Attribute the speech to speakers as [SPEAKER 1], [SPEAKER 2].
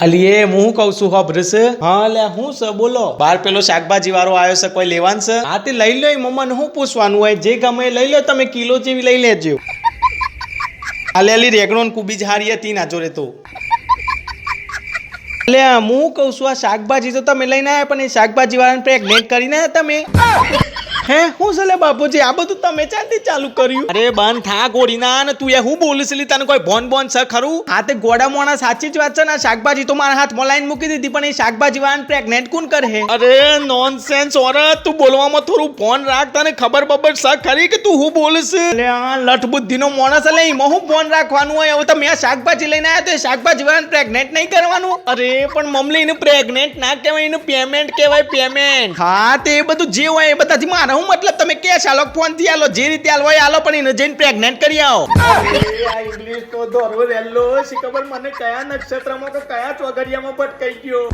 [SPEAKER 1] અલીએ હું કહું છું ખબરસ હા લે હું છે બોલો બાર પેલો શાકભાજી વાળો આવ્યો છે કોઈ લેવાનું છે હા તે લઈ લો મમ્માને શું પૂછવાનું હોય જે ગમે એ લઈ લો તમે કિલો જેવી લઈ લેજો આલે અલી રેગણો ને કુબીજ હારી હતી ના જોડે તો એટલે હું કહું છું આ શાકભાજી તો તમે લઈને આવ્યા પણ એ શાકભાજી વાળાને પ્રેગ્નેટ કરીને તમે હે હું છે લે બાપુજી આ બધું તમે ચાલતી ચાલુ કર્યું અરે બંધ થા ગોળીના ને તું એ હું બોલીશ લી તને કોઈ બોન છે ખરું આ તે ગોડા મોણા સાચી જ વાત છે ને શાકભાજી તો મારા હાથમાં લાઈન મૂકી દીધી પણ એ શાકભાજી વાળાને પ્રેગ્નેટ કોણ કરે અરે નોનસેન્સ ઓરત તું બોલવામાં થોડું ફોન રાખ તને ખબર બબર છે ખરી કે તું હું બોલીશ એટલે આ લઠ બુદ્ધિનો માણસ એટલે એમાં હું ફોન રાખવાનું હોય હવે તમે આ શાકભાજી લઈને આવ્યા તો એ શાકભાજી વાળાને પ્રેગ્નેટ નહીં કરવાનું અરે પણ મમલી એને પ્રેગ્નેટ ના કહેવાય એનું પેમેન્ટ કહેવાય પેમેન્ટ હા તે એ બધું જે હોય એ બધાથી મારા હું મતલબ તમે કે ચાલો ફોન થી આલો જે રીતે આલો હોય આલો પણ એને જઈને પ્રેગ્નેન્ટ કરી આવો આ ઇંગ્લિશ તો દોરવો રેલો શી ખબર મને કયા નક્ષત્રમાં કે કયા ચોગડિયામાં ભટકાઈ ગયો